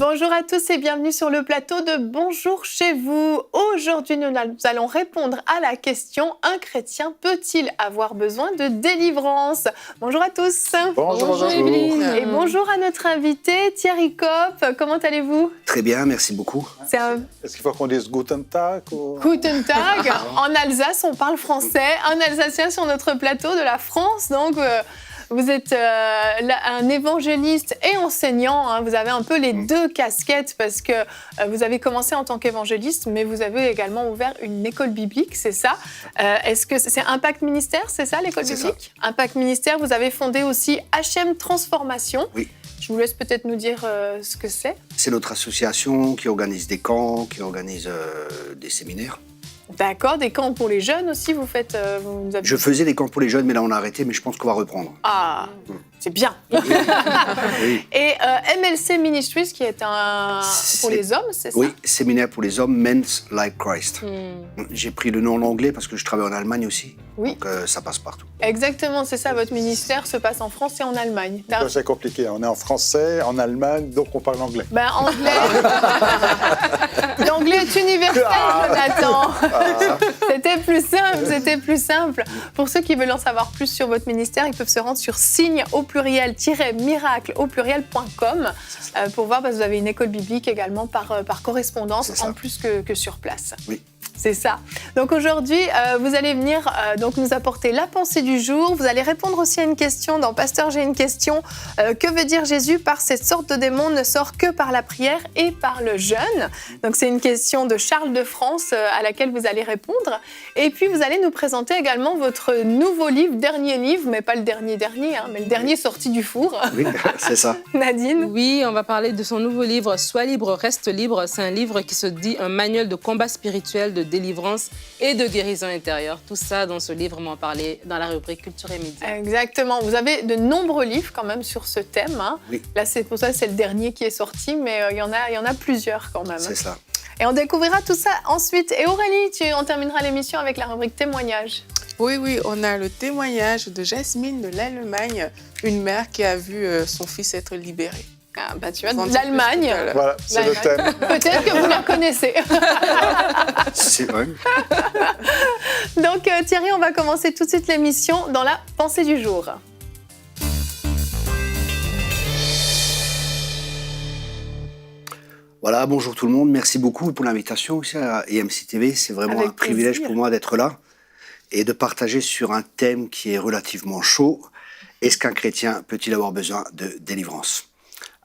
Bonjour à tous et bienvenue sur le plateau de Bonjour chez vous. Aujourd'hui, nous allons répondre à la question « Un chrétien peut-il avoir besoin de délivrance ?» Bonjour à tous. Bonjour Evelyne. Et bonjour à notre invité Thierry Kopp. Comment allez-vous? Très bien, merci beaucoup. Est-ce qu'il faut qu'on dise Guten Tag ou... Guten Tag. En Alsace, on parle français. Un Alsacien sur notre plateau de la France, donc... Vous êtes un évangéliste et enseignant, hein. Vous avez un peu les deux casquettes parce que vous avez commencé en tant qu'évangéliste, mais vous avez également ouvert une école biblique, c'est ça? Est-ce que c'est Impact Ministère, c'est ça l'école biblique? Ça. Impact Ministère, vous avez fondé aussi HM Transformation. Oui. Je vous laisse peut-être nous dire ce que c'est. C'est notre association qui organise des camps, qui organise des séminaires. D'accord, des camps pour les jeunes aussi, vous faites... Je faisais des camps pour les jeunes, mais là on a arrêté, mais je pense qu'on va reprendre. Ah, c'est bien. Oui. Et MLC Ministries, qui est pour les hommes, c'est ça? Oui, séminaire pour les hommes, Men's Like Christ. J'ai pris le nom en anglais parce que je travaille en Allemagne aussi, donc ça passe partout. Exactement, c'est ça, votre ministère se passe en France et en Allemagne. C'est compliqué, on est en français, en Allemagne, donc on parle anglais. Ben, anglais... L'anglais est universel, Jonathan. C'était plus simple. Pour ceux qui veulent en savoir plus sur votre ministère, ils peuvent se rendre sur signe-miracle.com pour voir, parce que vous avez une école biblique également par correspondance, en plus que sur place. Oui. C'est ça. Donc aujourd'hui, vous allez venir donc nous apporter la pensée du jour. Vous allez répondre aussi à une question dans Pasteur, j'ai une question. Que veut dire Jésus par cette sorte de démon ne sort que par la prière et par le jeûne? Donc c'est une question de Charles de France à laquelle vous allez répondre. Et puis vous allez nous présenter également votre nouveau livre, dernier livre, mais pas le dernier, hein, mais le dernier sorti du four. Oui, c'est ça. Nadine? Oui, on va parler de son nouveau livre, Sois libre, reste libre. C'est un livre qui se dit un manuel de combat spirituel, de délivrance et de guérison intérieure. Tout ça dans ce livre, on va en parler dans la rubrique Culture et Médias. Exactement. Vous avez de nombreux livres quand même sur ce thème. Hein. Oui. Là, c'est pour ça que c'est le dernier qui est sorti, mais il y en a plusieurs quand même. C'est ça. Et on découvrira tout ça ensuite. Et Aurélie, on terminera l'émission avec la rubrique témoignage. Oui, on a le témoignage de Jasmine de l'Allemagne, une mère qui a vu son fils être libéré. Ah, bah tu vois, de l'Allemagne. Voilà, c'est le thème. Peut-être que vous la connaissez. C'est vrai. Donc Thierry, on va commencer tout de suite l'émission dans la pensée du jour. Voilà, bonjour tout le monde. Merci beaucoup pour l'invitation aussi à EMC TV. C'est vraiment un privilège pour moi d'être là et de partager sur un thème qui est relativement chaud. Est-ce qu'un chrétien peut-il avoir besoin de délivrance?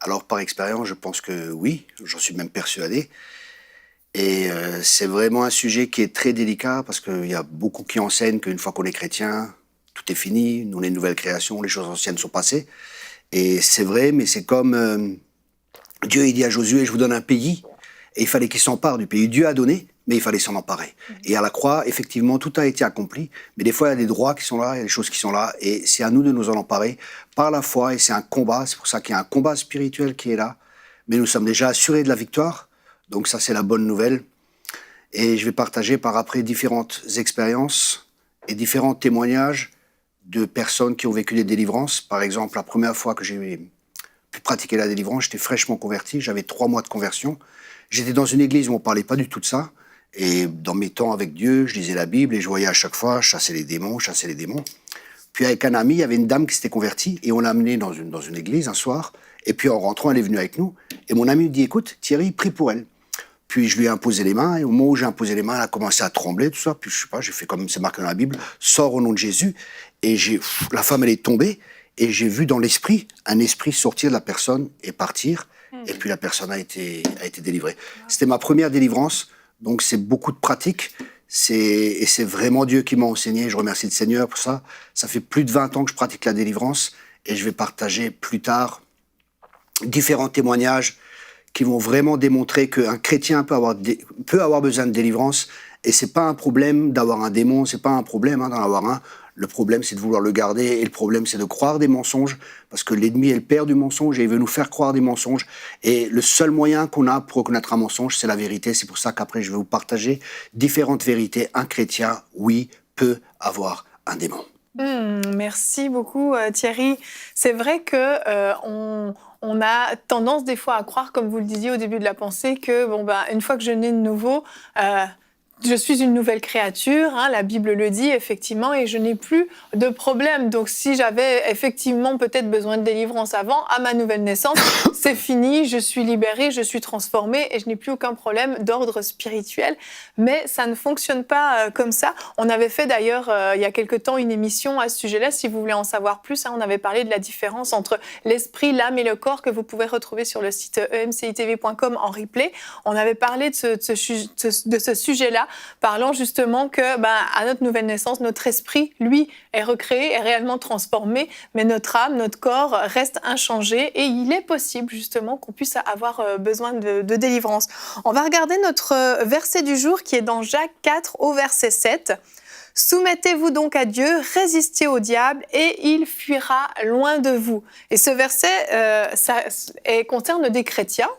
Alors, par expérience, je pense que oui, j'en suis même persuadé. Et c'est vraiment un sujet qui est très délicat parce qu'il y a beaucoup qui enseignent qu'une fois qu'on est chrétien, tout est fini, nous on est une nouvelle création, les choses anciennes sont passées. Et c'est vrai, mais c'est comme Dieu il dit à Josué, je vous donne un pays, et il fallait qu'il s'empare du pays. Dieu a donné, mais il fallait s'en emparer. Et à la croix, effectivement, tout a été accompli, mais des fois il y a des droits qui sont là, il y a des choses qui sont là, et c'est à nous de nous en emparer par la foi, et c'est un combat, c'est pour ça qu'il y a un combat spirituel qui est là, mais nous sommes déjà assurés de la victoire, donc ça c'est la bonne nouvelle. Et je vais partager par après différentes expériences et différents témoignages de personnes qui ont vécu des délivrances. Par exemple, la première fois que j'ai pu pratiquer la délivrance, j'étais fraîchement converti, j'avais 3 mois de conversion. J'étais dans une église où on ne parlait pas du tout de ça. Et dans mes temps avec Dieu, je lisais la Bible et je voyais à chaque fois chasser les démons. Puis avec un ami, il y avait une dame qui s'était convertie et on l'a amenée dans une église un soir. Et puis en rentrant, elle est venue avec nous. Et mon ami me dit, écoute, Thierry, prie pour elle. Puis je lui ai imposé les mains et au moment où j'ai imposé les mains, elle a commencé à trembler, tout ça. Puis je sais pas, j'ai fait comme c'est marqué dans la Bible, sors au nom de Jésus. Et la femme, elle est tombée. Et j'ai vu dans l'esprit, un esprit sortir de la personne et partir. Et puis la personne a été délivrée. C'était ma première délivrance, donc c'est beaucoup de pratique. Et c'est vraiment Dieu qui m'a enseigné. Je remercie le Seigneur pour ça. Ça fait plus de 20 ans que je pratique la délivrance. Et je vais partager plus tard différents témoignages qui vont vraiment démontrer qu'un chrétien peut avoir besoin de délivrance. Et c'est pas un problème d'avoir un démon, c'est pas un problème d'en avoir un. Le problème, c'est de vouloir le garder, et le problème, c'est de croire des mensonges, parce que l'ennemi est le père du mensonge, et il veut nous faire croire des mensonges. Et le seul moyen qu'on a pour reconnaître un mensonge, c'est la vérité. C'est pour ça qu'après, je vais vous partager différentes vérités. Un chrétien, oui, peut avoir un démon. Merci beaucoup, Thierry. C'est vrai que on a tendance des fois à croire, comme vous le disiez au début de la pensée, que une fois que je nais de nouveau, je suis une nouvelle créature, la Bible le dit effectivement, et je n'ai plus de problème. Donc si j'avais effectivement peut-être besoin de délivrance avant, à ma nouvelle naissance, c'est fini, je suis libérée, je suis transformée et je n'ai plus aucun problème d'ordre spirituel. Mais ça ne fonctionne pas comme ça. On avait fait d'ailleurs il y a quelque temps une émission à ce sujet-là, si vous voulez en savoir plus. On avait parlé de la différence entre l'esprit, l'âme et le corps que vous pouvez retrouver sur le site emcitv.com en replay. On avait parlé de ce sujet-là, parlant justement que, à notre nouvelle naissance, notre esprit, lui, est recréé, est réellement transformé, mais notre âme, notre corps reste inchangé, et il est possible justement qu'on puisse avoir besoin de délivrance. On va regarder notre verset du jour qui est dans Jacques 4 au verset 7. « Soumettez-vous donc à Dieu, résistez au diable et il fuira loin de vous. » Et ce verset concerne des chrétiens,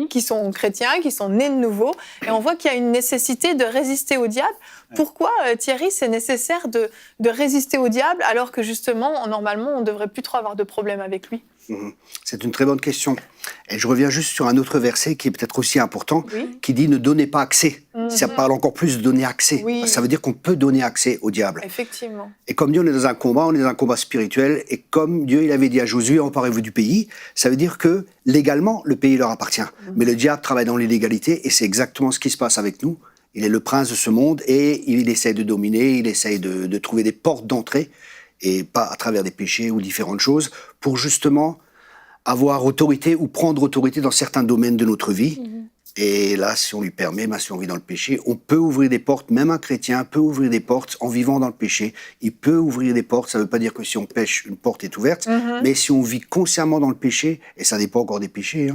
qui sont chrétiens, qui sont nés de nouveau. Et on voit qu'il y a une nécessité de résister au diable. Pourquoi, Thierry, c'est nécessaire de résister au diable alors que justement, normalement, on ne devrait plus trop avoir de problème avec lui? C'est une très bonne question. Et je reviens juste sur un autre verset qui est peut-être aussi important, qui dit « ne donnez pas accès ». Ça parle encore plus de donner accès. Ça veut dire qu'on peut donner accès au diable. Effectivement. Et comme dit, on est dans un combat spirituel. Et comme Dieu, il avait dit à Josué, emparez-vous du pays, ça veut dire que légalement, le pays leur appartient. Mais le diable travaille dans l'illégalité, et c'est exactement ce qui se passe avec nous. Il est le prince de ce monde, et il essaie de dominer, il essaie de trouver des portes d'entrée, et pas à travers des péchés ou différentes choses, pour justement avoir autorité ou prendre autorité dans certains domaines de notre vie. Et là, si on lui permet, si on vit dans le péché, on peut ouvrir des portes, même un chrétien peut ouvrir des portes en vivant dans le péché. Il peut ouvrir des portes, ça ne veut pas dire que si on pêche, une porte est ouverte, mais si on vit consciemment dans le péché, et ça dépend encore des péchés,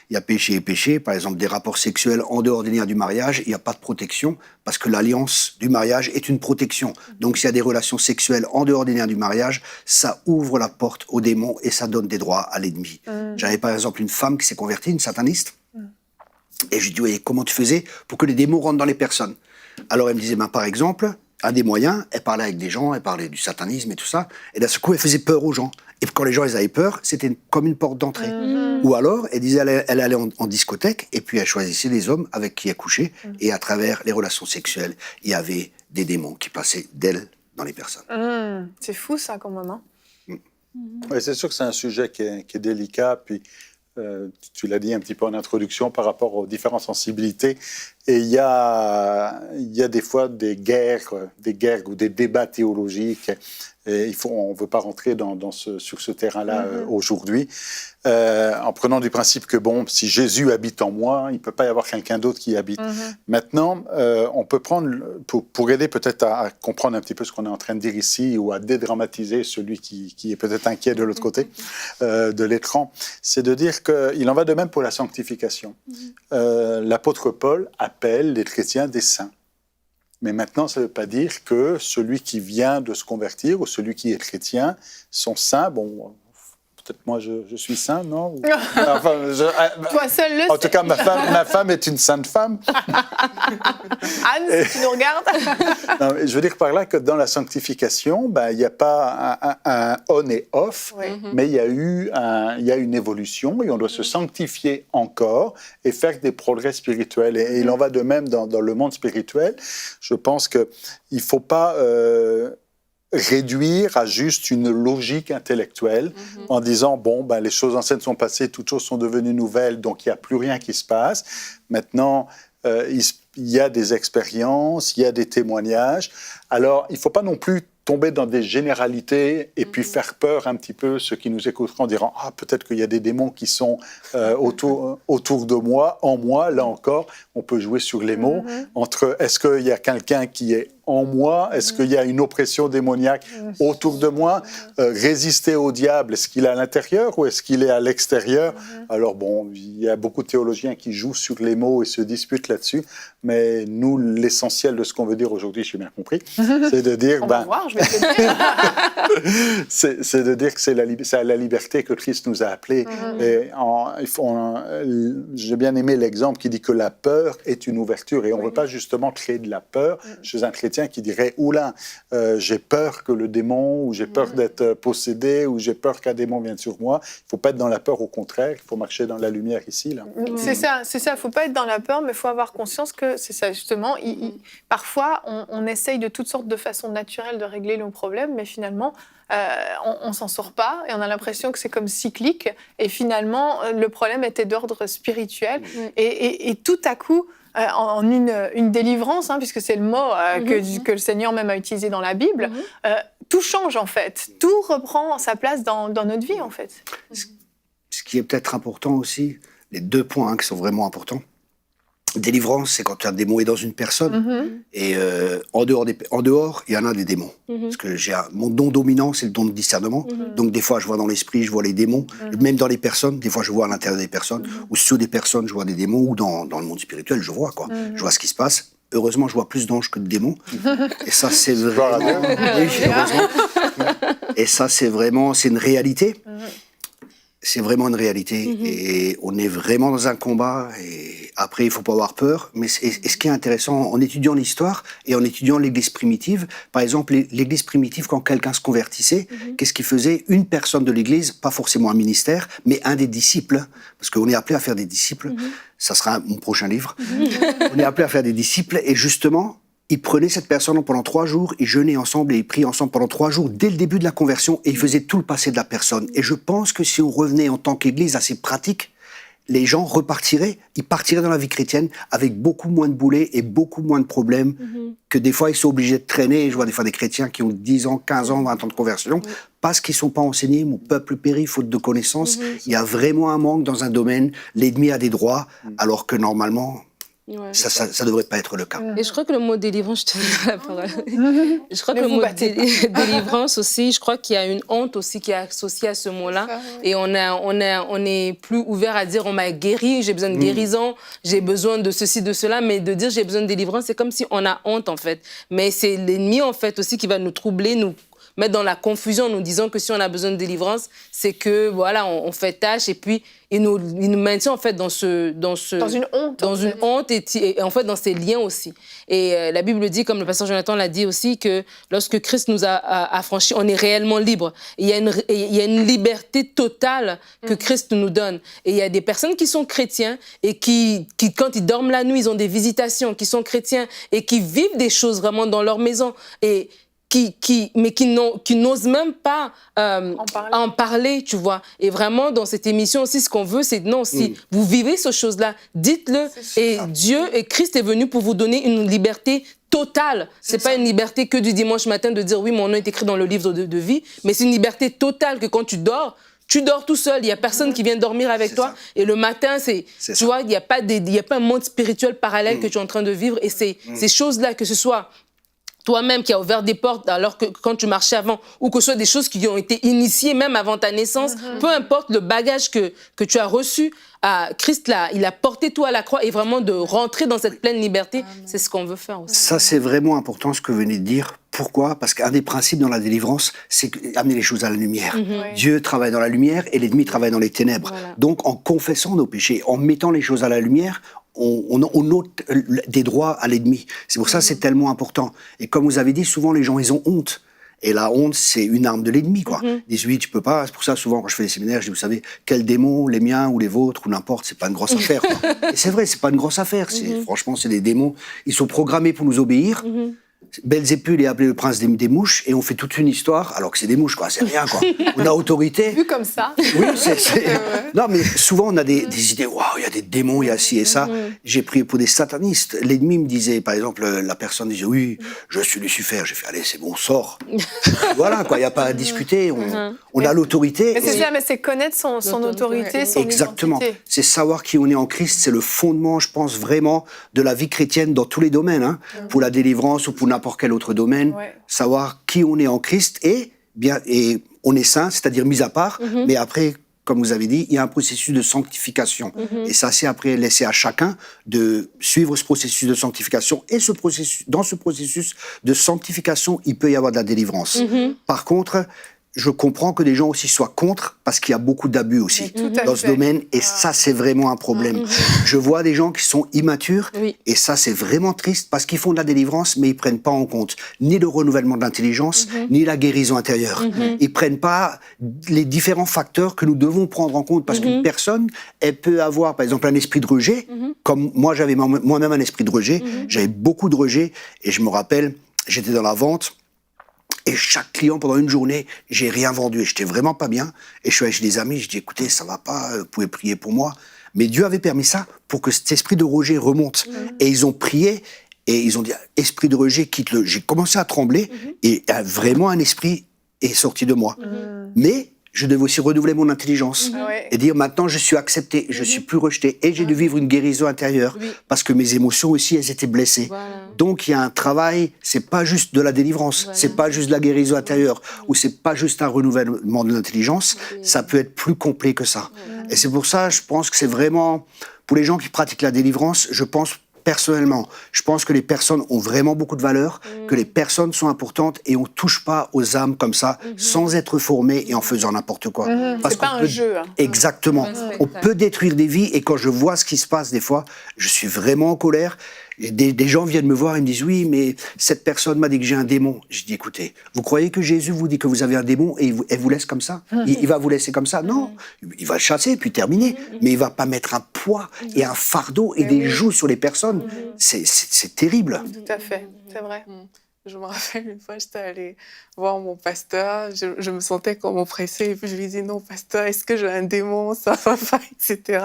il y a péché et péché, par exemple des rapports sexuels en dehors des liens du mariage, il n'y a pas de protection, parce que l'alliance du mariage est une protection. Donc s'il y a des relations sexuelles en dehors des liens du mariage, ça ouvre la porte aux démons et ça donne des droits à l'ennemi. J'avais par exemple une femme qui s'est convertie, une sataniste, et je lui dis, oui, comment tu faisais pour que les démons rentrent dans les personnes? Alors elle me disait, par exemple, un des moyens, elle parlait avec des gens, elle parlait du satanisme et tout ça, et d'un seul coup, elle faisait peur aux gens. Et quand les gens ils avaient peur, c'était comme une porte d'entrée. Ou alors, elle disait, elle allait en discothèque, et puis elle choisissait les hommes avec qui elle couchait, et à travers les relations sexuelles, il y avait des démons qui passaient d'elle dans les personnes. C'est fou ça quand même. Oui, c'est sûr que c'est un sujet qui est délicat, puis tu l'as dit un petit peu en introduction par rapport aux différentes sensibilités. Et il y a des fois des guerres ou des débats théologiques. Et on ne veut pas rentrer sur ce terrain-là aujourd'hui, en prenant du principe que si Jésus habite en moi, il ne peut pas y avoir quelqu'un d'autre qui y habite. Maintenant, on peut prendre, pour aider peut-être à comprendre un petit peu ce qu'on est en train de dire ici, ou à dédramatiser celui qui est peut-être inquiet de l'autre côté de l'écran, c'est de dire qu'il en va de même pour la sanctification. L'apôtre Paul appelle les chrétiens des saints. Mais maintenant, ça ne veut pas dire que celui qui vient de se convertir ou celui qui est chrétien sont saints. Bon, peut-être moi je suis saint, non? Toi seul le sais. En tout cas, ma femme est une sainte femme. Anne, si tu nous regardes. Non, je veux dire par là que dans la sanctification, il n'y a pas un on et off, mais il y a une évolution et on doit se sanctifier encore et faire des progrès spirituels. Et il en va de même dans le monde spirituel. Je pense qu'il ne faut pas réduire à juste une logique intellectuelle en disant les choses anciennes sont passées, toutes choses sont devenues nouvelles, donc il n'y a plus rien qui se passe. Maintenant, il y a des expériences, il y a des témoignages. Alors, il ne faut pas non plus tomber dans des généralités et puis faire peur un petit peu ceux qui nous écouteront en disant « Ah, peut-être qu'il y a des démons qui sont autour de moi, en moi. » Là encore, on peut jouer sur les mots entre est-ce qu'il y a quelqu'un qui est en moi? Est-ce qu'il y a une oppression démoniaque autour de moi? Résister au diable, est-ce qu'il est à l'intérieur ou est-ce qu'il est à l'extérieur? Alors bon, il y a beaucoup de théologiens qui jouent sur les mots et se disputent là-dessus, mais nous, l'essentiel de ce qu'on veut dire aujourd'hui, j'ai bien compris, c'est de dire... On va voir, je vais te dire. c'est de dire que c'est à la liberté que Christ nous a appelés. Et j'ai bien aimé l'exemple qui dit que la peur est une ouverture, et on ne veut pas justement créer de la peur chez un chrétien qui dirait « Oula, j'ai peur que le démon, ou j'ai peur d'être possédé, ou j'ai peur qu'un démon vienne sur moi ». Il ne faut pas être dans la peur, au contraire, il faut marcher dans la lumière ici. Là. C'est ça, il ne faut pas être dans la peur, mais il faut avoir conscience que c'est ça, justement. Parfois, on essaye de toutes sortes de façons naturelles de régler nos problèmes, mais finalement, on ne s'en sort pas, et on a l'impression que c'est comme cyclique, et finalement, le problème était d'ordre spirituel, et tout à coup, en une délivrance, puisque c'est le mot que le Seigneur même a utilisé dans la Bible, tout change en fait, tout reprend sa place dans notre vie en fait. Ce qui est peut-être important aussi, les 2 points qui sont vraiment importants. Délivrance, c'est quand un démon est dans une personne, et en dehors, il y en a des démons. Parce que mon don dominant, c'est le don de discernement. Donc des fois, je vois dans l'esprit, je vois les démons. Même dans les personnes, des fois, je vois à l'intérieur des personnes. Ou sous des personnes, je vois des démons. Ou dans le monde spirituel, je vois quoi. Je vois ce qui se passe. Heureusement, je vois plus d'anges que de démons. Et ça, c'est vraiment... Oui, heureusement. Et ça, c'est une réalité. C'est vraiment une réalité, et on est vraiment dans un combat, et après, il ne faut pas avoir peur. Mais ce qui est intéressant, en étudiant l'histoire et en étudiant l'Église primitive, par exemple, l'Église primitive, quand quelqu'un se convertissait, qu'est-ce qu'il faisait? Une personne de l'Église, pas forcément un ministère, mais un des disciples, parce qu'on est appelé à faire des disciples, ça sera mon prochain livre, on est appelé à faire des disciples, et justement... Ils prenaient cette personne pendant 3 jours, ils jeûnaient ensemble et ils priaient ensemble pendant 3 jours dès le début de la conversion, et ils faisaient tout le passé de la personne. Et je pense que si on revenait en tant qu'Église à ces pratiques, les gens ils partiraient dans la vie chrétienne avec beaucoup moins de boulets et beaucoup moins de problèmes que des fois ils sont obligés de traîner. Je vois des fois des chrétiens qui ont 10 ans, 15 ans, 20 ans de conversion parce qu'ils ne sont pas enseignés. Mon peuple périt faute de connaissances. Il y a vraiment un manque dans un domaine. L'ennemi a des droits alors que normalement... Ouais. Ça ne devrait pas être le cas. Et je crois que le mot délivrance, je te donne la parole. Je crois que le mot délivrance aussi, je crois qu'il y a une honte aussi qui est associée à ce mot-là. Et on est plus ouvert à dire on m'a guéri, j'ai besoin de guérison, j'ai besoin de ceci, de cela, mais de dire j'ai besoin de délivrance, c'est comme si on a honte en fait. Mais c'est l'ennemi en fait aussi qui va nous troubler, nous mettre dans la confusion, nous disant que si on a besoin de délivrance, c'est que voilà, on fait tâche, et puis il nous maintient en fait dans une honte, et en fait dans ces liens aussi. Et la Bible dit, comme le pasteur Jonathan l'a dit aussi, que lorsque Christ nous a affranchis, on est réellement libre. Il y a une liberté totale que Christ nous donne. Et il y a des personnes qui sont chrétiens et qui quand ils dorment la nuit, ils ont des visitations, qui sont chrétiens et qui vivent des choses vraiment dans leur maison, et mais qui n'osent même pas en parler, tu vois. Et vraiment, dans cette émission aussi, ce qu'on veut, c'est non, si vous vivez ces choses-là, dites-le. Et Dieu et Christ est venu pour vous donner une liberté totale. C'est pas une liberté que du dimanche matin de dire oui, mon nom est écrit dans le livre de vie, mais c'est une liberté totale que quand tu dors tout seul, il n'y a personne qui vient dormir avec toi. Et le matin, tu vois, il n'y a pas un monde spirituel parallèle que tu es en train de vivre. Et ces choses-là, que ce soit toi-même qui as ouvert des portes alors que quand tu marchais avant, ou que ce soit des choses qui ont été initiées même avant ta naissance, peu importe le bagage que tu as reçu, Christ, il a porté tout à la croix, et vraiment de rentrer dans cette pleine liberté, c'est ce qu'on veut faire aussi. Ça, c'est vraiment important ce que vous venez de dire. Pourquoi? Parce qu'un des principes dans la délivrance, c'est amener les choses à la lumière. Dieu travaille dans la lumière et l'ennemi travaille dans les ténèbres. Voilà. Donc, en confessant nos péchés, en mettant les choses à la lumière, on ôte des droits à l'ennemi. C'est pour ça que c'est tellement important. Et comme vous avez dit, souvent les gens, ils ont honte. Et la honte, c'est une arme de l'ennemi, quoi. Ils disent, oui, tu peux pas. C'est pour ça, souvent, quand je fais des séminaires, je dis, vous savez, quel démon, les miens ou les vôtres, ou n'importe, c'est pas une grosse affaire, quoi. Et c'est vrai, c'est pas une grosse affaire. Franchement, c'est des démons. Ils sont programmés pour nous obéir. Belzébuth est appelé le prince des mouches, et on fait toute une histoire, alors que c'est des mouches, quoi. C'est rien, quoi. On a autorité. Vu comme ça. Oui, Non, mais souvent, on a des idées, waouh, il y a des démons, il y a ci et ça. J'ai prié pour des satanistes. L'ennemi me disait, par exemple, la personne disait, oui, je suis Lucifer. J'ai fait, allez, c'est bon, sors. Voilà, quoi, il n'y a pas à discuter. On a l'autorité. Mais c'est ça, mais c'est connaître son autorité, son Exactement. identité. C'est savoir qui on est en Christ. C'est le fondement, je pense, vraiment, de la vie chrétienne dans tous les domaines, hein. Pour la délivrance ou pour n'importe quel autre domaine, savoir qui on est en Christ et on est saint, c'est-à-dire mis à part, mais après, comme vous avez dit, il y a un processus de sanctification. Et ça, c'est après laissé à chacun de suivre ce processus de sanctification. Et dans ce processus de sanctification, il peut y avoir de la délivrance. Par contre, je comprends que des gens aussi soient contre, parce qu'il y a beaucoup d'abus aussi dans ce domaine, et ça, c'est vraiment un problème. Je vois des gens qui sont immatures, et ça, c'est vraiment triste, parce qu'ils font de la délivrance, mais ils prennent pas en compte ni le renouvellement de l'intelligence, ni la guérison intérieure. Ils prennent pas les différents facteurs que nous devons prendre en compte, parce qu'une personne, elle peut avoir, par exemple, un esprit de rejet, comme moi, j'avais moi-même un esprit de rejet, j'avais beaucoup de rejet, et je me rappelle, j'étais dans la vente, et chaque client, pendant une journée, j'ai rien vendu. Et j'étais vraiment pas bien. Et je suis allé chez des amis, je dis, écoutez, ça va pas, vous pouvez prier pour moi. Mais Dieu avait permis ça pour que cet esprit de rejet remonte. Et ils ont prié, et ils ont dit, esprit de rejet, quitte-le. J'ai commencé à trembler, et vraiment un esprit est sorti de moi. Mais je devais aussi renouveler mon intelligence et dire maintenant je suis accepté, je suis plus rejeté et j'ai dû vivre une guérison intérieure parce que mes émotions aussi elles étaient blessées. Donc il y a un travail, c'est pas juste de la délivrance, c'est pas juste de la guérison intérieure ou c'est pas juste un renouvellement de l'intelligence, ça peut être plus complet que ça. Et c'est pour ça je pense que c'est vraiment pour les gens qui pratiquent la délivrance, je pense personnellement, je pense que les personnes ont vraiment beaucoup de valeur, que les personnes sont importantes et on ne touche pas aux âmes comme ça, sans être formé et en faisant n'importe quoi. C'est pas un jeu. Exactement. On peut détruire des vies et quand je vois ce qui se passe des fois, je suis vraiment en colère. Et des gens viennent me voir et me disent « Oui, mais cette personne m'a dit que j'ai un démon. » Je dis « Écoutez, vous croyez que Jésus vous dit que vous avez un démon et elle vous laisse comme ça il va vous laisser comme ça? Non. Il va le chasser puis terminer. Mais il va pas mettre un poids et un fardeau et des jougs sur les personnes. C'est terrible. Tout à fait, c'est vrai. Je me rappelle une fois, j'étais allée voir mon pasteur, je me sentais comme oppressée, et puis je lui dis non, pasteur, est-ce que j'ai un démon, ça va pas, etc.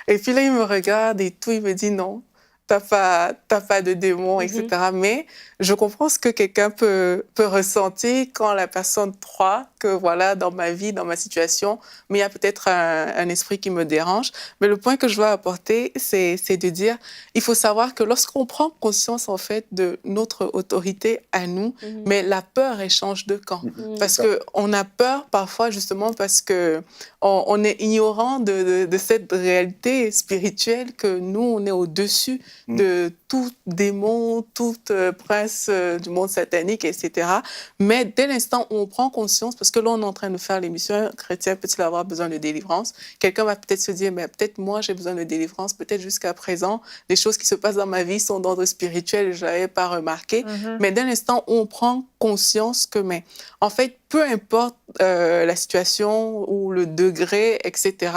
Et puis là, il me regarde et tout, il me dit non. T'as pas de démon, etc. Mais je comprends ce que quelqu'un peut ressentir quand la personne croit que voilà, dans ma vie, dans ma situation, mais il y a peut-être un esprit qui me dérange. Mais le point que je veux apporter, c'est de dire, il faut savoir que lorsqu'on prend conscience en fait de notre autorité à nous, mais la peur elle change de camp. Parce que on a peur parfois justement parce que on est ignorant de cette réalité spirituelle que nous on est au-dessus de tout démon, tout prince du monde satanique, etc. Mais dès l'instant où on prend conscience, parce que là, on est en train de faire l'émission « Chrétien peut-il avoir besoin de délivrance ?» Quelqu'un va peut-être se dire « Mais peut-être moi, j'ai besoin de délivrance. Peut-être jusqu'à présent, les choses qui se passent dans ma vie sont d'ordre spirituel et je ne l'avais pas remarqué. Mais dès l'instant où on prend conscience que, mais en fait, peu importe la situation ou le degré, etc.,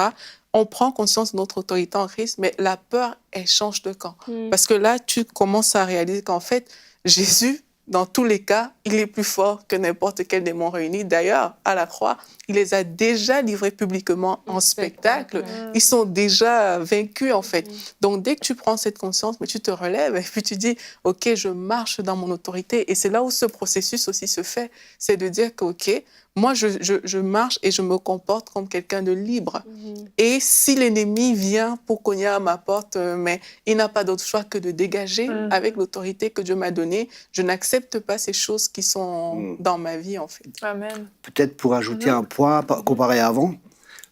on prend conscience de notre autorité en Christ, mais la peur, elle change de camp. Parce que là, tu commences à réaliser qu'en fait, Jésus, dans tous les cas, il est plus fort que n'importe quel démon réuni. D'ailleurs, à la croix, il les a déjà livrés publiquement en spectacle. Ils sont déjà vaincus, en fait. Donc, dès que tu prends cette conscience, mais tu te relèves et puis tu dis, OK, je marche dans mon autorité. Et c'est là où ce processus aussi se fait. C'est de dire que, OK, moi, je marche et je me comporte comme quelqu'un de libre. Et si l'ennemi vient pour cogner à ma porte, mais il n'a pas d'autre choix que de dégager avec l'autorité que Dieu m'a donnée. Je n'accepte pas ces choses qui sont dans ma vie, en fait. Amen. Peut-être pour ajouter un point comparé à avant,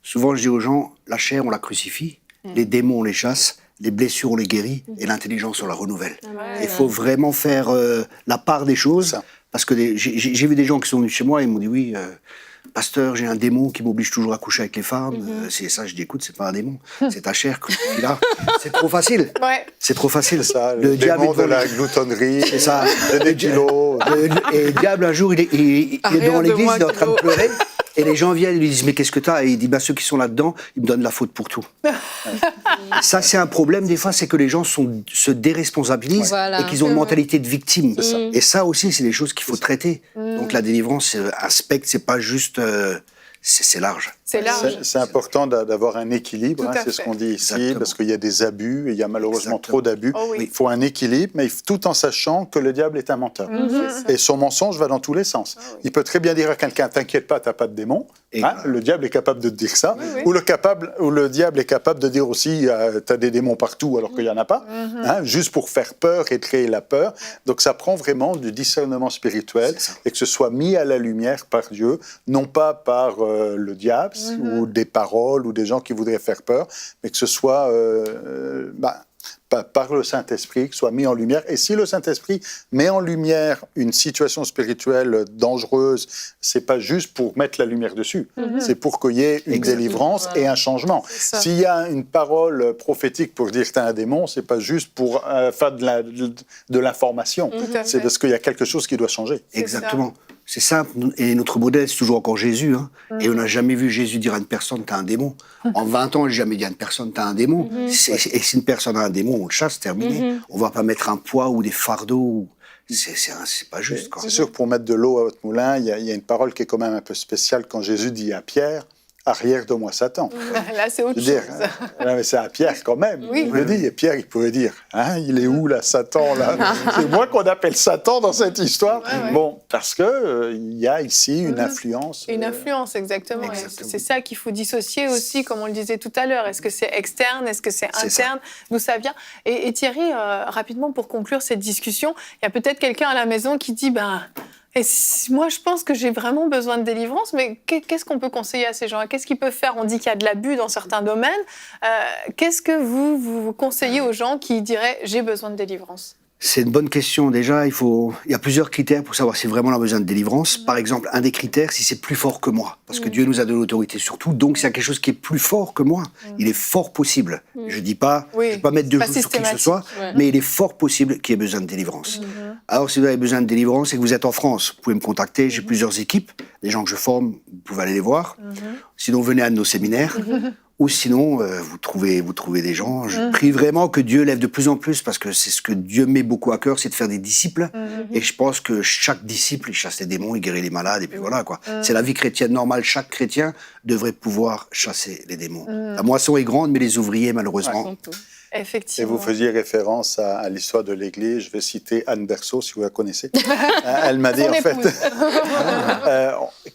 souvent je dis aux gens, la chair, on la crucifie, les démons, on les chasse, les blessures, on les guérit, et l'intelligence, on la renouvelle. Il faut vraiment faire la part des choses. Parce que j'ai vu des gens qui sont venus chez moi et ils m'ont dit oui, pasteur, j'ai un démon qui m'oblige toujours à coucher avec les femmes. C'est ça, je dis écoute, c'est pas un démon, c'est ta chair que tu là. C'est trop facile. C'est trop facile. Ça, le démon de la gloutonnerie, c'est ça. des kilos. Et le diable, un jour, il est devant l'église, il est en train de pleurer. Et les gens viennent et lui disent mais qu'est-ce que t'as? Et il dit bah ceux qui sont là-dedans, ils me donnent la faute pour tout. Ça c'est un problème des fois, c'est que les gens se déresponsabilisent et qu'ils ont une mentalité de victime. Et ça aussi c'est des choses qu'il faut traiter. Donc la délivrance, c'est un spectre, c'est pas juste, c'est large. C'est large. C'est important d'avoir un équilibre, c'est ce qu'on dit ici, Exactement. parce qu'il y a des abus, et il y a malheureusement trop d'abus. Oh oui. Il faut un équilibre, mais tout en sachant que le diable est un menteur. Et son mensonge va dans tous les sens. oui. Il peut très bien dire à quelqu'un, t'inquiète pas, t'as pas de démon. Le diable est capable de te dire ça. Oui, oui. Ou le diable est capable de dire aussi, t'as des démons partout alors qu'il n'y en a pas, juste pour faire peur et créer la peur. Donc ça prend vraiment du discernement spirituel et que ce soit mis à la lumière par Dieu, non pas par le diable ou des paroles ou des gens qui voudraient faire peur, mais que ce soit par le Saint-Esprit, que soit mis en lumière. Et si le Saint-Esprit met en lumière une situation spirituelle dangereuse, c'est pas juste pour mettre la lumière dessus, c'est pour qu'il y ait une délivrance et un changement. S'il y a une parole prophétique pour dire que tu as un démon, c'est pas juste pour faire de l'information, c'est parce qu'il y a quelque chose qui doit changer. Exactement. C'est simple. Et notre modèle, c'est toujours encore Jésus. Et on n'a jamais vu Jésus dire à une personne, t'as un démon. En 20 ans, j'ai jamais dit à une personne, t'as un démon. Et si une personne a un démon, on le chasse, terminé. On va pas mettre un poids ou des fardeaux. C'est pas juste. C'est sûr que pour mettre de l'eau à votre moulin, il y a une parole qui est quand même un peu spéciale quand Jésus dit à Pierre, arrière de moi Satan. Là, c'est autre chose. Là, mais c'est à Pierre quand même. Oui. Il le dit, et Pierre, il pouvait dire, il est où là, Satan là? C'est moi qu'on appelle Satan dans cette histoire. Bon, parce que il y a ici une influence. Une influence, exactement. C'est ça qu'il faut dissocier aussi, comme on le disait tout à l'heure. Est-ce que c'est externe? Est-ce que c'est interne? D'où ça vient? Et Thierry, rapidement pour conclure cette discussion, il y a peut-être quelqu'un à la maison qui dit, moi, je pense que j'ai vraiment besoin de délivrance, mais qu'est-ce qu'on peut conseiller à ces gens? Qu'est-ce qu'ils peuvent faire? On dit qu'il y a de l'abus dans certains domaines. Qu'est-ce que vous conseillez aux gens qui diraient « j'ai besoin de délivrance » ? C'est une bonne question. Déjà, il y a plusieurs critères pour savoir si vraiment on a besoin de délivrance. Par exemple, un des critères, si c'est plus fort que moi. Parce que Dieu nous a donné l'autorité sur tout. Donc, s'il y a quelque chose qui est plus fort que moi, il est fort possible. Je dis pas, je vais pas mettre de joug sur qui que ce soit, mais il est fort possible qu'il y ait besoin de délivrance. Alors, si vous avez besoin de délivrance et que vous êtes en France, vous pouvez me contacter. J'ai plusieurs équipes, des gens que je forme, vous pouvez aller les voir. Sinon, venez à nos séminaires. Ou sinon, vous trouvez des gens. Je prie vraiment que Dieu lève de plus en plus, parce que c'est ce que Dieu met beaucoup à cœur, c'est de faire des disciples. Et je pense que chaque disciple, il chasse les démons, il guérit les malades, et puis voilà, quoi. C'est la vie chrétienne normale. Chaque chrétien devrait pouvoir chasser les démons. La moisson est grande, mais les ouvriers, malheureusement... Effectivement. Et vous faisiez référence à l'histoire de l'Église. Je vais citer Anne Berceau, si vous la connaissez. Elle m'a dit, en fait,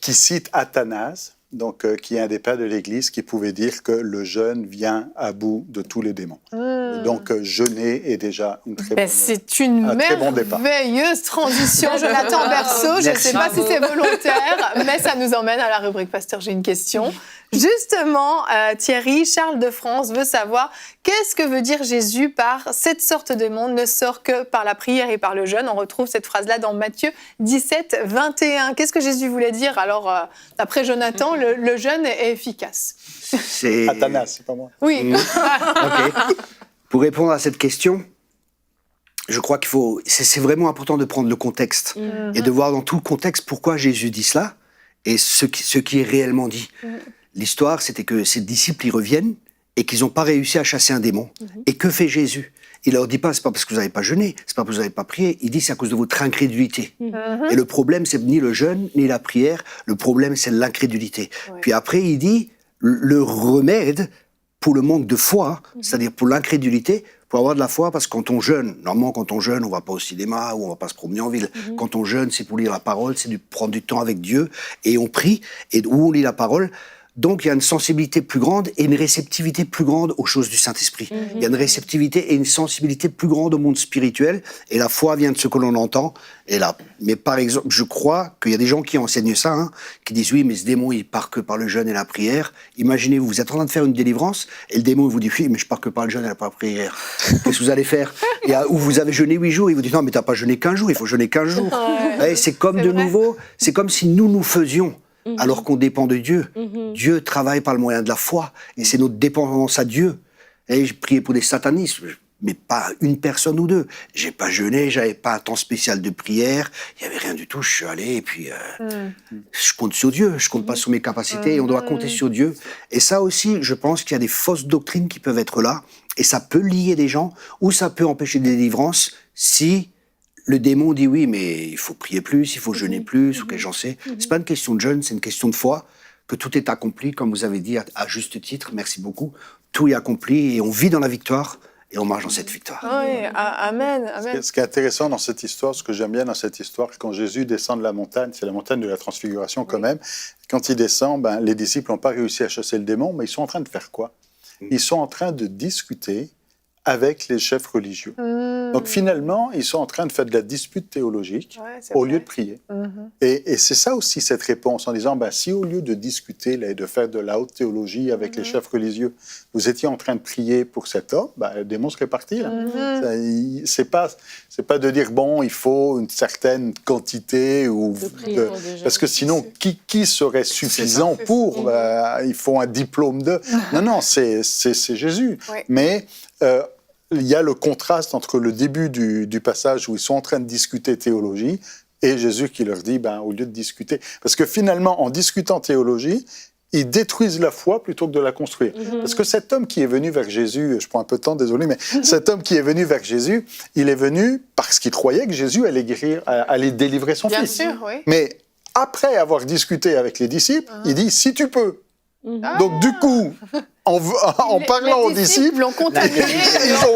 qui cite Athanase, donc, qui est un des pères de l'Église, qui pouvait dire que le jeûne vient à bout de tous les démons. Donc, jeûner est déjà une très bonne, c'est une merveilleuse transition, Jonathan Berceau. Je ne sais pas si c'est volontaire, mais ça nous emmène à la rubrique Pasteur, j'ai une question. Justement, Thierry, Charles de France veut savoir qu'est-ce que veut dire Jésus par « cette sorte de monde ne sort que par la prière et par le jeûne ». On retrouve cette phrase-là dans Matthieu 17, 21. Qu'est-ce que Jésus voulait dire? Alors, d'après Jonathan, le jeûne est efficace. C'est Athanase, c'est pas moi. Oui. Ok. Pour répondre à cette question, je crois qu'il faut... C'est vraiment important de prendre le contexte et de voir dans tout le contexte pourquoi Jésus dit cela et ce qui est réellement dit. L'histoire, c'était que ses disciples y reviennent et qu'ils n'ont pas réussi à chasser un démon. Et que fait Jésus? Il leur dit pas, c'est pas parce que vous n'avez pas jeûné, c'est pas parce que vous n'avez pas prié. Il dit, c'est à cause de votre incrédulité. Et le problème, c'est ni le jeûne, ni la prière. Le problème, c'est l'incrédulité. Puis après, il dit, le remède pour le manque de foi, c'est-à-dire pour l'incrédulité, pour avoir de la foi, parce que quand on jeûne, normalement quand on jeûne, on va pas au cinéma ou on va pas se promener en ville. Quand on jeûne, c'est pour lire la parole, c'est de prendre du temps avec Dieu, et on prie, et où on lit la parole. Donc, il y a une sensibilité plus grande et une réceptivité plus grande aux choses du Saint-Esprit. Il y a une réceptivité et une sensibilité plus grande au monde spirituel. Et la foi vient de ce que l'on entend. Et là, mais par exemple, je crois qu'il y a des gens qui enseignent ça, qui disent oui, mais ce démon, il part que par le jeûne et la prière. Imaginez-vous, vous êtes en train de faire une délivrance et le démon, il vous dit oui, mais je pars que par le jeûne et la prière. Qu'est-ce que vous allez faire? Ou vous avez jeûné 8 jours, il vous dit non, mais t'as pas jeûné qu'un jour, il faut jeûner 15 jours. C'est comme de nouveau, c'est comme si nous faisions. Alors qu'on dépend de Dieu. Dieu travaille par le moyen de la foi. Et c'est notre dépendance à Dieu. Et j'ai prié pour des satanistes, mais pas une personne ou deux. J'ai pas jeûné, j'avais pas un temps spécial de prière. Il y avait rien du tout. Je suis allé et puis je compte sur Dieu. Je compte pas sur mes capacités. Et on doit compter sur Dieu. Et ça aussi, je pense qu'il y a des fausses doctrines qui peuvent être là. Et ça peut lier des gens ou ça peut empêcher des délivrances si le démon dit oui, mais il faut prier plus, il faut jeûner plus, ou que j'en sais. C'est pas une question de jeûne, c'est une question de foi. que tout est accompli, comme vous avez dit à juste titre, merci beaucoup. Tout est accompli et on vit dans la victoire et on marche dans cette victoire. Oui, amen, amen. Ce qui est intéressant dans cette histoire, ce que j'aime bien dans cette histoire, quand Jésus descend de la montagne, c'est la montagne de la transfiguration quand même, quand il descend, les disciples n'ont pas réussi à chasser le démon, mais ils sont en train de faire quoi? Ils sont en train de discuter avec les chefs religieux. Donc finalement, ils sont en train de faire de la dispute théologique au lieu de prier. Et c'est ça aussi cette réponse, en disant, si au lieu de discuter là, et de faire de la haute théologie avec les chefs religieux, vous étiez en train de prier pour cet homme, le démon serait parti. C'est pas de dire, il faut une certaine quantité, parce que sinon, qui serait suffisant pour il faut un diplôme de... Non, c'est Jésus. Oui. Mais... il y a le contraste entre le début du passage où ils sont en train de discuter théologie et Jésus qui leur dit, au lieu de discuter... Parce que finalement, en discutant théologie, ils détruisent la foi plutôt que de la construire. Parce que cet homme qui est venu vers Jésus, je prends un peu de temps, désolé, mais cet homme qui est venu vers Jésus, il est venu parce qu'il croyait que Jésus allait délivrer son fils. Bien sûr, oui. Mais après avoir discuté avec les disciples, il dit, si tu peux. Donc du coup... En parlant aux disciples, ils ont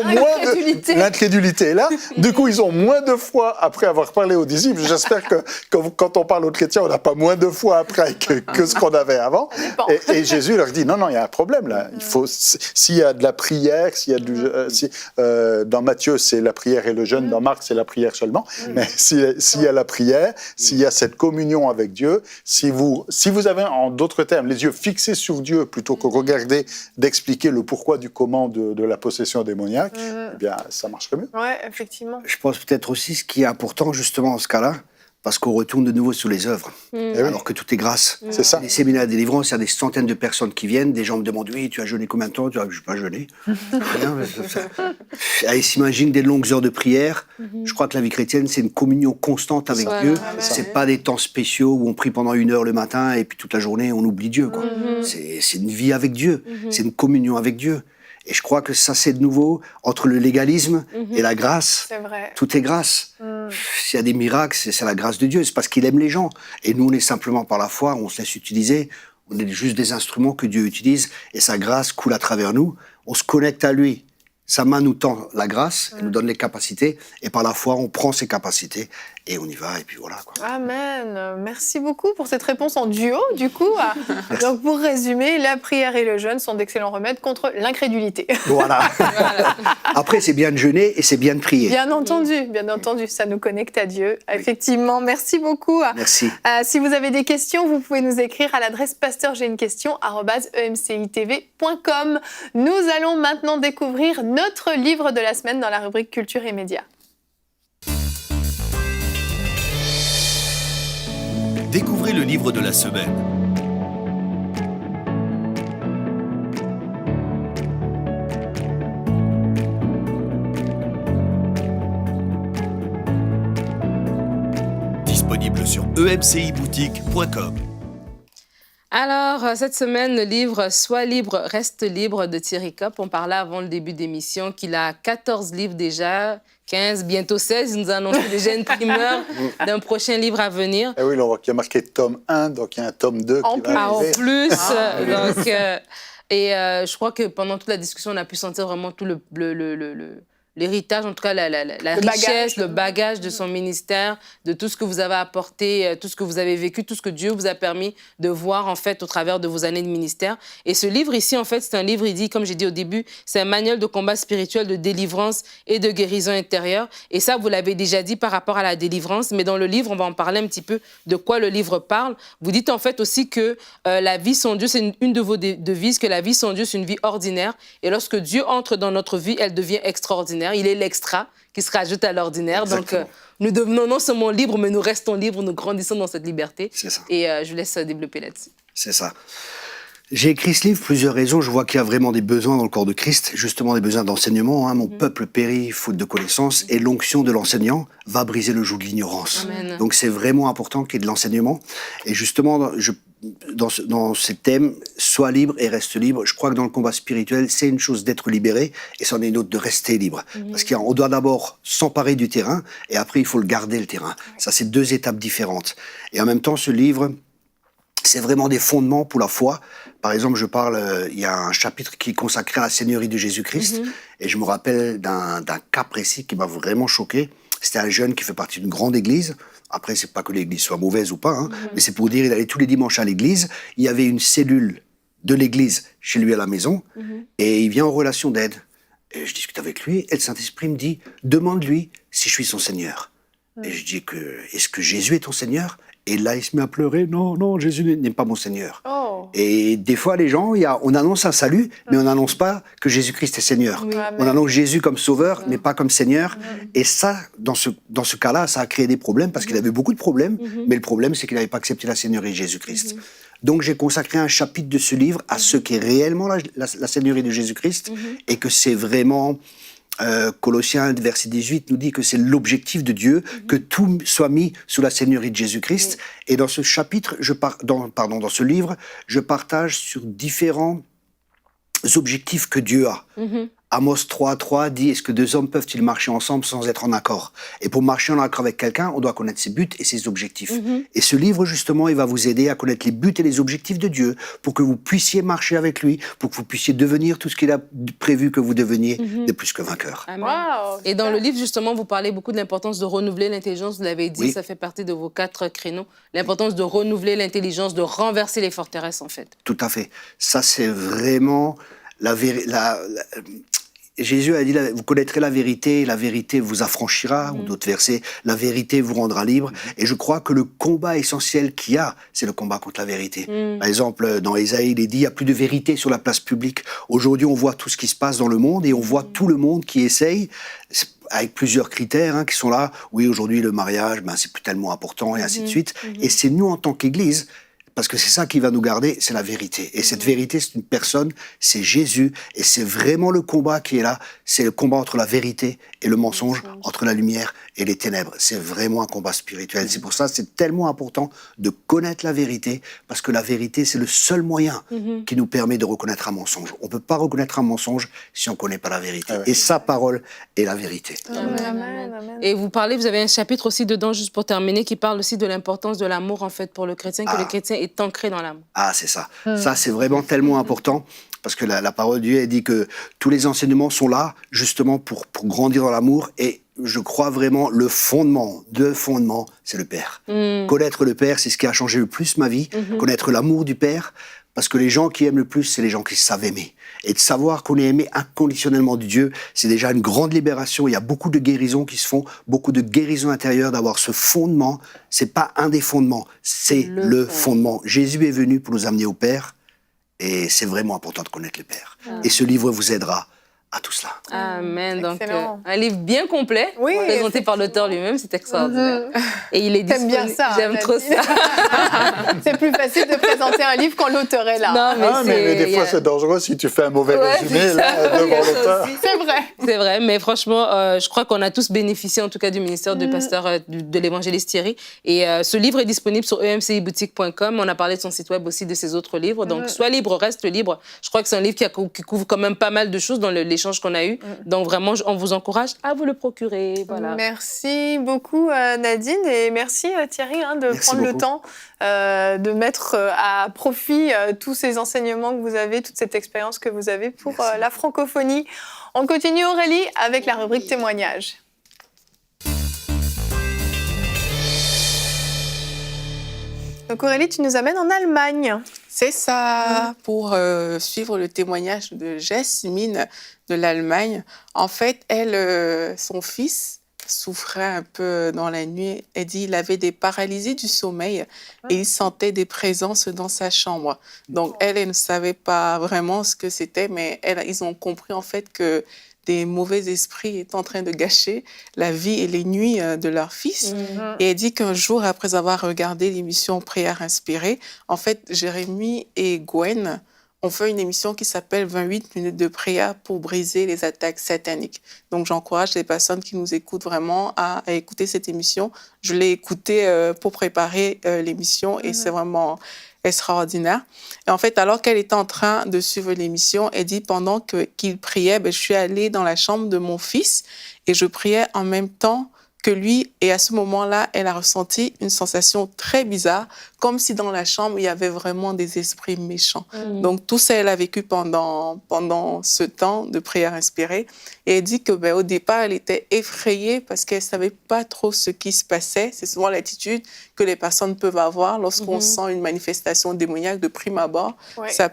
moins de l'incrédulité là. Du coup, ils ont moins de foi après avoir parlé aux disciples. J'espère que quand on parle aux chrétiens, on n'a pas moins de foi après que ce qu'on avait avant. Et Jésus leur dit non, il y a un problème là. Il faut s'il y a de la prière, s'il y a dans Matthieu c'est la prière et le jeûne, dans Marc c'est la prière seulement. Mais s'il y a la prière, s'il y a cette communion avec Dieu, si vous avez en d'autres termes les yeux fixés sur Dieu plutôt que regarder d'expliquer le pourquoi du comment de la possession démoniaque, eh bien, ça marcherait mieux. Oui, effectivement. Je pense peut-être aussi ce qui est important, justement, en ce cas-là, parce qu'on retourne de nouveau sur les œuvres, alors que tout est grâce. C'est ça. Les séminaires de délivrance, il y a des centaines de personnes qui viennent, des gens me demandent, oui, tu as jeûné combien de temps? Je n'ai pas jeûné. Ils s'imaginent des longues heures de prière. Je crois que la vie chrétienne, c'est une communion constante avec Dieu. C'est pas des temps spéciaux où on prie pendant 1 heure le matin et puis toute la journée, on oublie Dieu. Quoi. C'est une vie avec Dieu. C'est une communion avec Dieu. Et je crois que ça, c'est de nouveau, entre le légalisme et la grâce, tout est grâce. S'il y a des miracles, c'est la grâce de Dieu, c'est parce qu'il aime les gens. Et nous, on est simplement par la foi, on se laisse utiliser, on est juste des instruments que Dieu utilise, et sa grâce coule à travers nous, on se connecte à lui. Sa main nous tend la grâce, elle nous donne les capacités, et par la foi, on prend ces capacités, et on y va, et puis voilà. Quoi. Amen. Merci beaucoup pour cette réponse en duo, du coup. Donc, pour résumer, la prière et le jeûne sont d'excellents remèdes contre l'incrédulité. Voilà. Après, c'est bien de jeûner et c'est bien de prier. Bien entendu, ça nous connecte à Dieu. Oui. Effectivement, merci beaucoup. Merci. Si vous avez des questions, vous pouvez nous écrire à l'adresse pasteur@emcitv.com. Nous allons maintenant découvrir notre livre de la semaine dans la rubrique Culture et Médias. Découvrez le livre de la semaine. Disponible sur emciboutique.com. Alors, cette semaine, le livre « Sois libre, reste libre » de Thierry Kopp. On parlait avant le début d'émission qu'il a 14 livres déjà, 15, bientôt 16. Il nous a annoncé déjà une primeur d'un prochain livre à venir. Et oui, on voit qu'il y a marqué tome 1, donc il y a un tome 2 qui va arriver. En plus, je crois que pendant toute la discussion, on a pu sentir vraiment tout l'héritage, en tout cas la richesse, le bagage de son ministère, de tout ce que vous avez apporté, tout ce que vous avez vécu, tout ce que Dieu vous a permis de voir en fait au travers de vos années de ministère. Et ce livre ici, en fait, c'est un livre, il dit, comme j'ai dit au début, c'est un manuel de combat spirituel, de délivrance et de guérison intérieure. Et ça, vous l'avez déjà dit par rapport à la délivrance, mais dans le livre, on va en parler un petit peu de quoi le livre parle. Vous dites en fait aussi que la vie sans Dieu, c'est une de vos devises, que la vie sans Dieu, c'est une vie ordinaire. Et lorsque Dieu entre dans notre vie, elle devient extraordinaire. Il est l'extra qui se rajoute à l'ordinaire. Donc, nous devenons non seulement libres, mais nous restons libres, nous grandissons dans cette liberté. C'est ça. Et je laisse développer là-dessus. C'est ça. J'ai écrit ce livre pour plusieurs raisons. Je vois qu'il y a vraiment des besoins dans le corps de Christ, justement des besoins d'enseignement. Mon peuple périt, faute de connaissances, et l'onction de l'enseignant va briser le joug de l'ignorance. Amen. Donc c'est vraiment important qu'il y ait de l'enseignement. Et justement, dans ces thèmes, sois libre et reste libre, je crois que dans le combat spirituel, c'est une chose d'être libéré, et c'en est une autre de rester libre. Parce qu'on doit d'abord s'emparer du terrain, et après il faut le garder, le terrain. Ça, c'est 2 étapes différentes. Et en même temps, ce livre c'est vraiment des fondements pour la foi. Par exemple, il y a un chapitre qui est consacré à la Seigneurie de Jésus-Christ. Et je me rappelle d'un cas précis qui m'a vraiment choqué. C'était un jeune qui fait partie d'une grande église. Après, c'est pas que l'église soit mauvaise ou pas, hein, mais c'est pour dire, il allait tous les dimanches à l'église. Il y avait une cellule de l'église chez lui à la maison. Et il vient en relation d'aide. Et je discute avec lui, et le Saint-Esprit me dit, demande-lui si je suis son Seigneur. Et je dis est-ce que Jésus est ton Seigneur? Et là, il se met à pleurer, non, Jésus n'est pas mon Seigneur. Oh. Et des fois, les gens, on annonce un salut, mais on n'annonce pas que Jésus-Christ est Seigneur. Oui. On annonce Jésus comme Sauveur, mais pas comme Seigneur. Et ça, dans ce cas-là, ça a créé des problèmes, parce qu'il avait beaucoup de problèmes, mais le problème, c'est qu'il n'avait pas accepté la Seigneurie de Jésus-Christ. Donc j'ai consacré un chapitre de ce livre à ce qu'est réellement la Seigneurie de Jésus-Christ, et que c'est vraiment... Colossiens, verset 18, nous dit que c'est l'objectif de Dieu, que tout soit mis sous la Seigneurie de Jésus-Christ. Et dans ce chapitre, dans ce livre, je partage sur différents objectifs que Dieu a. Amos 3:3 dit, est-ce que deux hommes peuvent-ils marcher ensemble sans être en accord? Et pour marcher en accord avec quelqu'un, on doit connaître ses buts et ses objectifs. Et ce livre, justement, il va vous aider à connaître les buts et les objectifs de Dieu pour que vous puissiez marcher avec lui, pour que vous puissiez devenir tout ce qu'il a prévu que vous deveniez, de plus que vainqueur. Amen. Wow, Et dans le livre, justement, vous parlez beaucoup de l'importance de renouveler l'intelligence. Vous l'avez dit, Oui. ça fait partie de vos 4 créneaux. L'importance de renouveler l'intelligence, de renverser les forteresses, en fait. Tout à fait. Ça, c'est vraiment Jésus a dit, vous connaîtrez la vérité vous affranchira, ou d'autres versets, la vérité vous rendra libre. Et je crois que le combat essentiel qu'il y a, c'est le combat contre la vérité. Par exemple, dans Ésaïe, il est dit, il n'y a plus de vérité sur la place publique. Aujourd'hui, on voit tout ce qui se passe dans le monde, et on voit tout le monde qui essaye, avec plusieurs critères qui sont là. Oui, aujourd'hui, le mariage, c'est plus tellement important, et ainsi de suite. Et c'est nous, en tant qu'Église, parce que c'est ça qui va nous garder, c'est la vérité. Et cette vérité, c'est une personne, c'est Jésus. Et c'est vraiment le combat qui est là. C'est le combat entre la vérité et le mensonge, entre la lumière et les ténèbres. C'est vraiment un combat spirituel. C'est pour ça que c'est tellement important de connaître la vérité, parce que la vérité, c'est le seul moyen qui nous permet de reconnaître un mensonge. On ne peut pas reconnaître un mensonge si on ne connaît pas la vérité. Et sa parole est la vérité. Amen. Et vous avez un chapitre aussi dedans, juste pour terminer, qui parle aussi de l'importance de l'amour, en fait, pour le chrétien, que le chrétien est ancré dans l'amour. Ah, c'est ça. Ça, c'est vraiment tellement important, parce que la parole de Dieu, elle dit que tous les enseignements sont là, justement, pour grandir dans l'amour. Et je crois vraiment, le fondement, c'est le Père. Connaître le Père, c'est ce qui a changé le plus ma vie. Connaître l'amour du Père, parce que les gens qui aiment le plus, c'est les gens qui savent aimer. Et de savoir qu'on est aimé inconditionnellement de Dieu, c'est déjà une grande libération. Il y a beaucoup de guérisons qui se font, beaucoup de guérisons intérieures, d'avoir ce fondement. C'est pas un des fondements, c'est le fondement. Jésus est venu pour nous amener au Père, et c'est vraiment important de connaître le Père. Et ce livre vous aidera à tout cela. Amen. Donc, Excellent. un livre bien complet, Oui, présenté par l'auteur lui-même, c'est extraordinaire. Et il est T'aimes bien ça, J'aime trop Nadine. ça. C'est plus facile de présenter un livre quand l'auteur est là. Non, mais des fois, c'est dangereux si tu fais un mauvais résumé là, devant l'auteur. C'est vrai. C'est vrai, mais franchement, je crois qu'on a tous bénéficié, en tout cas, du ministère du pasteur, de l'évangéliste Thierry. Et ce livre est disponible sur emciboutique.com. On a parlé de son site web aussi, de ses autres livres. Donc, Sois libre, reste libre. Je crois que c'est un livre qui couvre quand même pas mal de choses dans l'échange qu'on a eu. Donc, vraiment, on vous encourage à vous le procurer. Voilà. Merci beaucoup, Nadine. Et merci, Thierry, de prendre le temps de mettre à profit tous ces enseignements que vous avez, toute cette expérience que vous avez pour la francophonie. On continue, Aurélie, avec la rubrique témoignages. Donc Aurélie, tu nous amènes en Allemagne. C'est ça, pour suivre le témoignage de Jasmine de l'Allemagne. En fait, son fils souffrait un peu dans la nuit. Elle dit qu'il avait des paralysies du sommeil et il sentait des présences dans sa chambre. Donc, elle ne savait pas vraiment ce que c'était, mais ils ont compris en fait que des mauvais esprits étaient en train de gâcher la vie et les nuits de leur fils. Et elle dit qu'un jour, après avoir regardé l'émission Prière inspirée, en fait, Jérémy et Gwen ont fait une émission qui s'appelle 28 minutes de prière pour briser les attaques sataniques. Donc, j'encourage les personnes qui nous écoutent vraiment à écouter cette émission. Je l'ai écoutée pour préparer l'émission et c'est vraiment extraordinaire. Et en fait, alors qu'elle était en train de suivre l'émission, elle dit pendant qu'il priait, je suis allée dans la chambre de mon fils et je priais en même temps que lui. Et à ce moment-là, elle a ressenti une sensation très bizarre, comme si dans la chambre, il y avait vraiment des esprits méchants. Donc, tout ça, elle a vécu pendant ce temps de prière inspirée. Et elle dit que, au départ, elle était effrayée parce qu'elle ne savait pas trop ce qui se passait. C'est souvent l'attitude que les personnes peuvent avoir lorsqu'on sent une manifestation démoniaque de prime abord. Ouais. Ça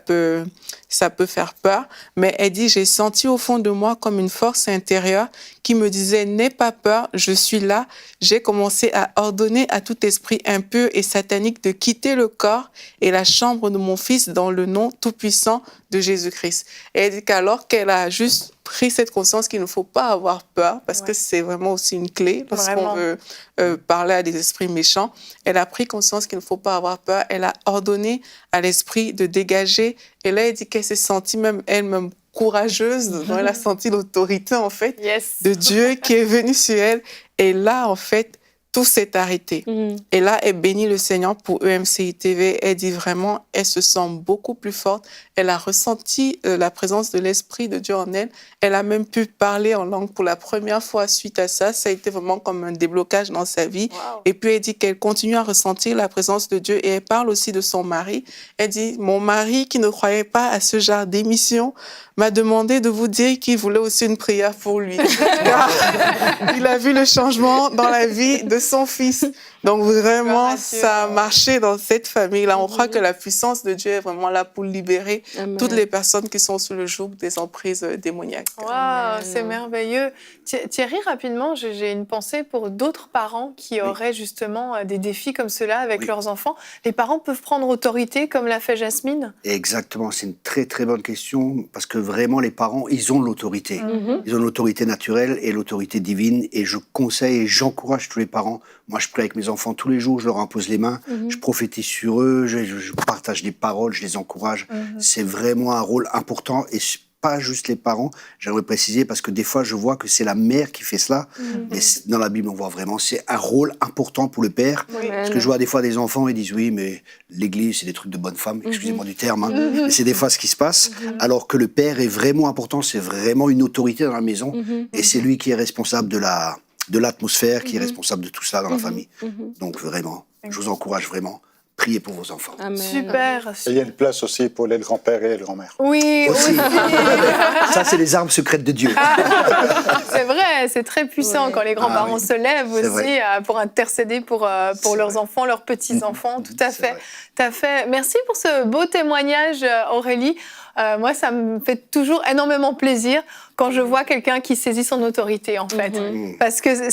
peut faire peur. Mais elle dit, j'ai senti au fond de moi comme une force intérieure qui me disait, n'aie pas peur, je suis là. J'ai commencé à ordonner à tout esprit impur et satanique de quitter le corps et la chambre de mon fils dans le nom tout-puissant de Jésus-Christ. Et elle dit qu'alors qu'elle a juste pris cette conscience qu'il ne faut pas avoir peur, parce que c'est vraiment aussi une clé lorsqu'on veut parler à des esprits méchants. Elle a pris conscience qu'il ne faut pas avoir peur. Elle a ordonné à l'esprit de dégager. Et là, elle dit qu'elle s'est sentie même elle-même courageuse. Elle a senti l'autorité, en fait, de Dieu qui est venu sur elle. Et là, en fait, tout s'est arrêté. Et là, elle bénit le Seigneur pour EMCI TV. Elle dit vraiment, elle se sent beaucoup plus forte. Elle a ressenti la présence de l'Esprit de Dieu en elle. Elle a même pu parler en langue pour la première fois suite à ça. Ça a été vraiment comme un déblocage dans sa vie. Wow. Et puis, elle dit qu'elle continue à ressentir la présence de Dieu. Et elle parle aussi de son mari. Elle dit, mon mari qui ne croyait pas à ce genre d'émission m'a demandé de vous dire qu'il voulait aussi une prière pour lui. Il a vu le changement dans la vie de son fils. Donc vraiment, ça a marché dans cette famille-là. On croit que la puissance de Dieu est vraiment là pour libérer toutes les personnes qui sont sous le joug des emprises démoniaques. Waouh, c'est merveilleux. Thierry, rapidement, j'ai une pensée pour d'autres parents qui auraient justement des défis comme cela avec leurs enfants. Les parents peuvent prendre autorité comme l'a fait Jasmine? Exactement, c'est une très très bonne question parce que vraiment les parents, ils ont l'autorité. Ils ont l'autorité naturelle et l'autorité divine et je conseille et j'encourage tous les parents. Moi, je prie avec mes enfants tous les jours, je leur impose les mains, je prophétise sur eux, je partage des paroles, je les encourage. C'est vraiment un rôle important et pas juste les parents, j'aimerais préciser, parce que des fois, je vois que c'est la mère qui fait cela, mais dans la Bible, on voit vraiment, c'est un rôle important pour le père, parce que je vois des fois des enfants, ils disent, oui, mais l'église, c'est des trucs de bonnes femmes, excusez-moi du terme, mais c'est des fois ce qui se passe, alors que le père est vraiment important, c'est vraiment une autorité dans la maison, et c'est lui qui est responsable de l'atmosphère, qui est responsable de tout cela dans la famille. Donc vraiment, je vous encourage vraiment. Priez pour vos enfants. Amen. Super. Et il y a une place aussi pour les grands-pères et les grands-mères. Oui, aussi. Ça, c'est les armes secrètes de Dieu. C'est vrai, c'est très puissant quand les grands-parents se lèvent aussi pour intercéder pour leurs enfants, leurs petits-enfants. Tout à fait. Merci pour ce beau témoignage, Aurélie. Moi, ça me fait toujours énormément plaisir quand je vois quelqu'un qui saisit son autorité, en fait. Parce que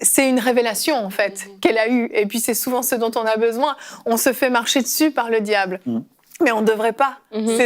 c'est une révélation, en fait, qu'elle a eue. Et puis, c'est souvent ce dont on a besoin. On se fait marcher dessus par le diable. Mais on ne devrait pas.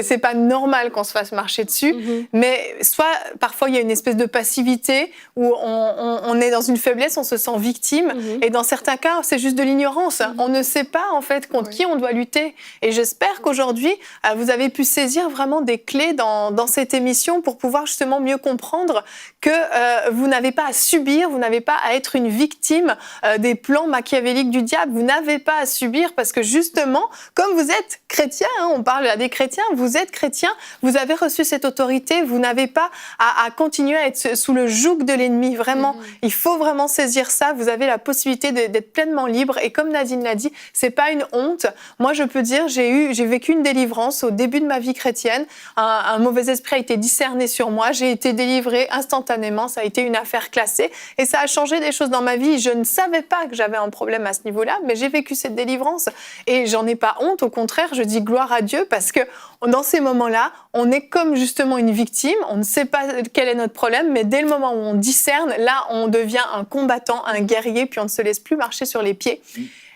C'est pas normal qu'on se fasse marcher dessus. Mais soit, parfois, il y a une espèce de passivité où on est dans une faiblesse, on se sent victime. Et dans certains cas, c'est juste de l'ignorance. On ne sait pas, en fait, contre qui on doit lutter. Et j'espère qu'aujourd'hui, vous avez pu saisir vraiment des clés dans cette émission pour pouvoir justement mieux comprendre que vous n'avez pas à subir, vous n'avez pas à être une victime des plans machiavéliques du diable. Vous n'avez pas à subir parce que justement, comme vous êtes chrétien, on parle à des chrétiens, vous êtes chrétien, vous avez reçu cette autorité, vous n'avez pas à continuer à être sous le joug de l'ennemi. Vraiment, il faut vraiment saisir ça. Vous avez la possibilité d'être pleinement libre. Et comme Nadine l'a dit, c'est pas une honte. Moi, je peux dire, j'ai vécu une délivrance au début de ma vie chrétienne. Un mauvais esprit a été discerné sur moi. J'ai été délivrée instantanément. Ça a été une affaire classée. Et ça a changé des choses dans ma vie. Je ne savais pas que j'avais un problème à ce niveau-là, mais j'ai vécu cette délivrance. Et j'en ai pas honte. Au contraire, je dis gloire à Dieu parce que dans ces moments-là, on est comme justement une victime, on ne sait pas quel est notre problème, mais dès le moment où on discerne, là, on devient un combattant, un guerrier, puis on ne se laisse plus marcher sur les pieds.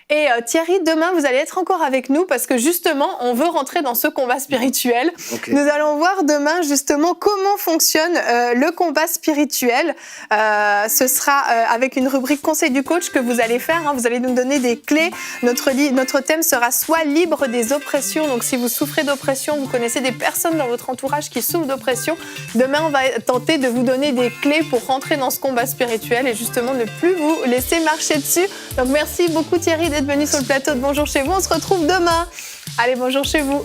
Et Thierry, demain, vous allez être encore avec nous parce que justement, on veut rentrer dans ce combat spirituel. Nous allons voir demain justement comment fonctionne le combat spirituel. Ce sera avec une rubrique conseil du coach que vous allez faire. Vous allez nous donner des clés. Notre thème sera soit libre des oppressions. Donc si vous souffrez d'oppression, vous connaissez des personnes dans votre entourage qui souffrent d'oppression, demain, on va tenter de vous donner des clés pour rentrer dans ce combat spirituel et justement ne plus vous laisser marcher dessus. Donc merci beaucoup Thierry d'être venu sur le plateau de Bonjour chez vous. On se retrouve demain. Allez, bonjour chez vous.